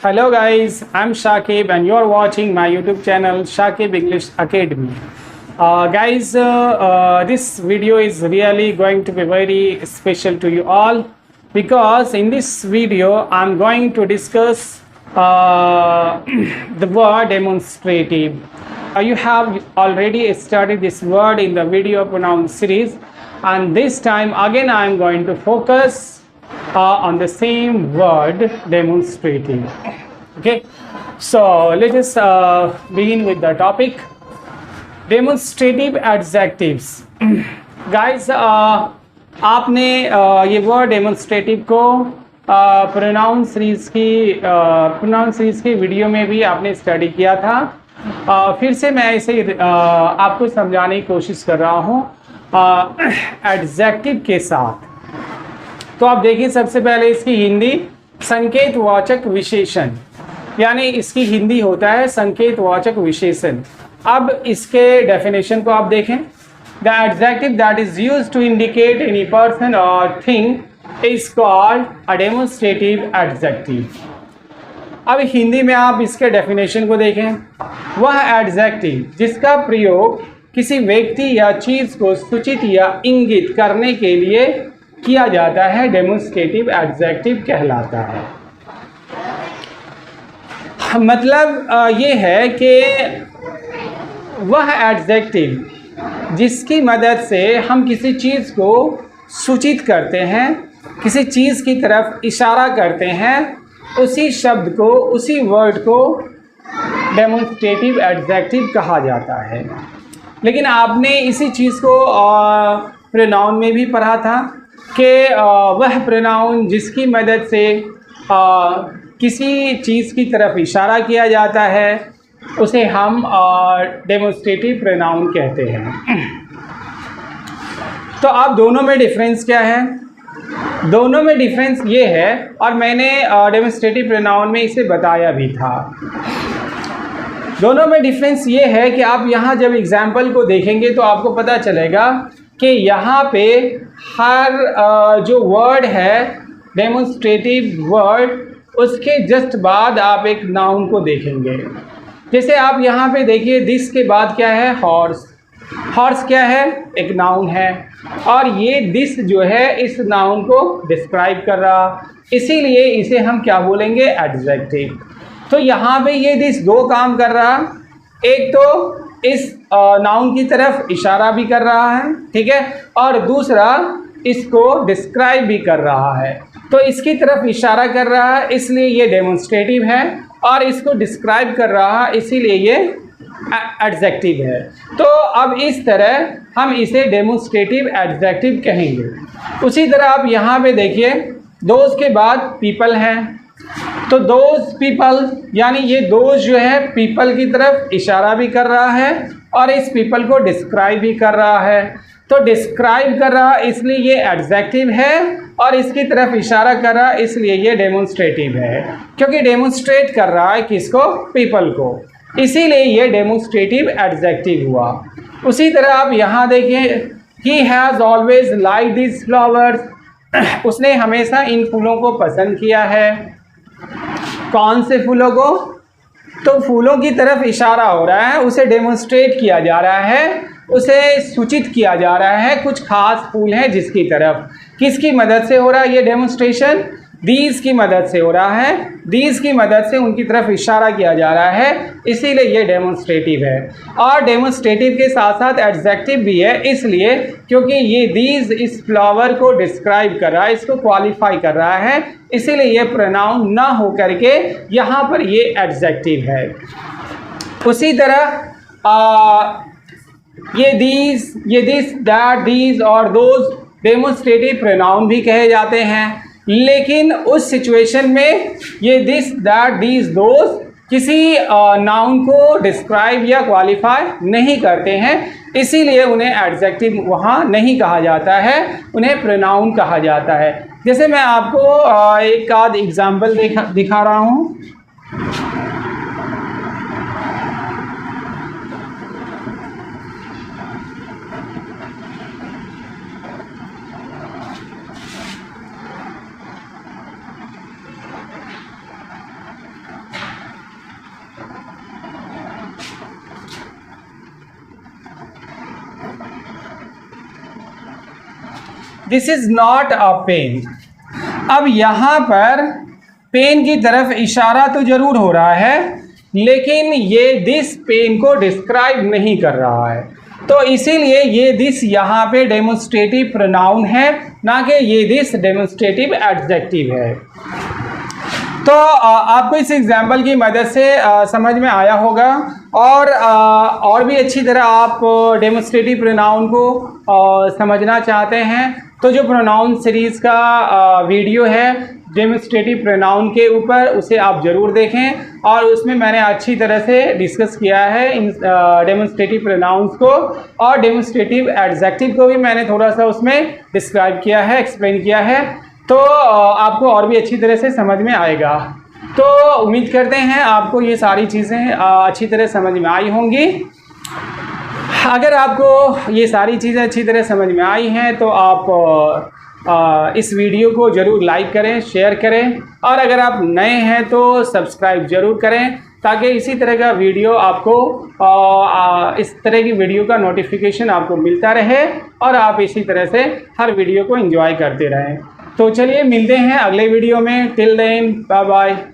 Hello guys, I'm Shakib and you're watching my YouTube channel Shakib English Academy. This video is really going to be very special to you all because in this video I'm going to discuss the word demonstrative. You have already studied this word in the video pronoun series, and this time again I am going to focus on the same word demonstrative. Okay, so let us begin with the topic demonstrative adjectives. Guys, आपने ये word demonstrative को pronoun series की video में भी आपने study किया था। फिर से मैं इसे आपको समझाने की कोशिश कर रहा हूँ एडजेक्टिव के साथ। तो आप देखिए, सबसे पहले इसकी हिंदी संकेतवाचक विशेषण, यानी इसकी हिंदी होता है संकेतवाचक विशेषण। अब इसके डेफिनेशन को आप देखें। The adjective that is used to indicate any person और thing is called a demonstrative adjective. अब हिंदी में आप इसके डेफिनेशन को देखें। वह एडजेक्टिव जिसका प्रयोग किसी व्यक्ति या चीज को सूचित या इंगित करने के लिए किया जाता है डेमोन्स्ट्रेटिव एडजेक्टिव कहलाता है। मतलब ये है कि वह एडजेक्टिव जिसकी मदद से हम किसी चीज़ को सूचित करते हैं, किसी चीज़ की तरफ इशारा करते हैं, उसी शब्द को, उसी वर्ड को डेमोन्स्ट्रेटिव एडजेक्टिव कहा जाता है। लेकिन आपने इसी चीज़ को प्रोनाउन में भी पढ़ा था कि वह प्रोनाउन जिसकी मदद से किसी चीज़ की तरफ इशारा किया जाता है उसे हम डेमोन्स्ट्रेटिव प्रोनाउन कहते हैं। तो अब दोनों में डिफरेंस क्या है? दोनों में डिफरेंस ये है, और मैंने डेमोन्स्ट्रेटिव प्रोनाउन में इसे बताया भी था। दोनों में डिफरेंस ये है कि आप यहाँ जब एग्जाम्पल को देखेंगे तो आपको पता चलेगा कि यहाँ पे हर जो वर्ड है डेमोन्स्ट्रेटिव वर्ड, उसके जस्ट बाद आप एक नाउन को देखेंगे। जैसे आप यहाँ पे देखिए, दिस के बाद क्या है? हॉर्स। हॉर्स क्या है? एक नाउन है, और ये दिस जो है इस नाउन को डिस्क्राइब कर रहा, इसीलिए इसे हम क्या बोलेंगे? एडजेक्टिव। तो यहाँ पे ये दिस दो काम कर रहा। एक तो इस नाउन की तरफ इशारा भी कर रहा है, ठीक है, और दूसरा इसको डिस्क्राइब भी कर रहा है। तो इसकी तरफ इशारा कर रहा है इसलिए ये डेमोन्स्ट्रेटिव है, और इसको डिस्क्राइब कर रहा है इसीलिए ये एडजेक्टिव है। तो अब इस तरह हम इसे डेमोन्स्ट्रेटिव एडजेक्टिव कहेंगे। उसी तरह आप यहाँ पे देखिए, दोज के बाद पीपल हैं, तो दोज पीपल, यानी ये दोज जो है पीपल की तरफ इशारा भी कर रहा है और इस पीपल को डिस्क्राइब भी कर रहा है। तो डिस्क्राइब कर रहा इसलिए ये एडजेक्टिव है, और इसकी तरफ इशारा कर रहा इसलिए ये डेमोन्स्ट्रेटिव है, क्योंकि डेमोन्स्ट्रेट कर रहा है किसको? पीपल को, इसीलिए ये डेमोन्स्ट्रेटिव एडजेक्टिव हुआ। उसी तरह आप यहाँ देखिए, he has always like this flowers, उसने हमेशा इन फूलों को पसंद किया है। कौन से फूलों को? तो फूलों की तरफ इशारा हो रहा है, उसे डेमोन्स्ट्रेट किया जा रहा है, उसे सूचित किया जा रहा है कुछ खास फूल हैं जिसकी तरफ। किसकी मदद से हो रहा है ये डेमोन्स्ट्रेशन? दीज की मदद से हो रहा है। दीज की मदद से उनकी तरफ इशारा किया जा रहा है, इसीलिए ये डेमोन्स्ट्रेटिव है। और डेमोन्स्ट्रेटिव के साथ साथ एडजेक्टिव भी है, इसलिए क्योंकि ये दीज इस फ्लावर को डिस्क्राइब कर रहा है, इसको क्वालिफाई कर रहा है, इसीलिए ये प्रोनाउन ना हो करके यहाँ पर ये एडजेक्टिव है। उसी तरह ये दिस, दैट, दीज और दोज डेमोन्स्ट्रेटिव प्रोनाउन भी कहे जाते हैं। लेकिन उस सिचुएशन में ये दिस, दैट, दीज, दोज किसी नाउन को डिस्क्राइब या क्वालिफाई नहीं करते हैं, इसीलिए उन्हें एडजेक्टिव वहाँ नहीं कहा जाता है, उन्हें प्रोनाउन कहा जाता है। जैसे मैं आपको एक आध एग्जाम्पल दिखा रहा हूँ। This is not a pen. अब यहाँ पर पेन की तरफ इशारा तो ज़रूर हो रहा है, लेकिन ये दिस पेन को डिस्क्राइब नहीं कर रहा है, तो इसीलिए ये दिस यहाँ पे डेमोन्स्ट्रेटिव प्रोनाउन है, ना कि ये दिस डेमोन्स्ट्रेटिव एडजेक्टिव है। तो आपको इस एग्जाम्पल की मदद से समझ में आया होगा, और भी अच्छी तरह आप डेमोन्स्ट्रेटिव प्रोनाउन को समझना चाहते हैं तो जो प्रोनाउन सीरीज़ का वीडियो है डेमोन्स्ट्रेटिव प्रोनाउन के ऊपर, उसे आप ज़रूर देखें, और उसमें मैंने अच्छी तरह से डिस्कस किया है इन डेमोन्स्ट्रेटिव प्रोनाउंस को, और डेमोन्स्ट्रेटिव एडजेक्टिव को भी मैंने थोड़ा सा उसमें डिस्क्राइब किया है, एक्सप्लेन किया है, तो आपको और भी अच्छी तरह से समझ में आएगा। तो उम्मीद करते हैं आपको ये सारी चीज़ें अच्छी तरह समझ में आई होंगी। अगर आपको ये सारी चीज़ें अच्छी तरह समझ में आई हैं तो आप इस वीडियो को ज़रूर लाइक करें, शेयर करें, और अगर आप नए हैं तो सब्सक्राइब ज़रूर करें, ताकि इसी तरह का वीडियो आपको इस तरह की वीडियो का नोटिफिकेशन आपको मिलता रहे और आप इसी तरह से हर वीडियो को एंजॉय करते रहें। तो चलिए मिलते हैं अगले वीडियो में। Till then bye bye.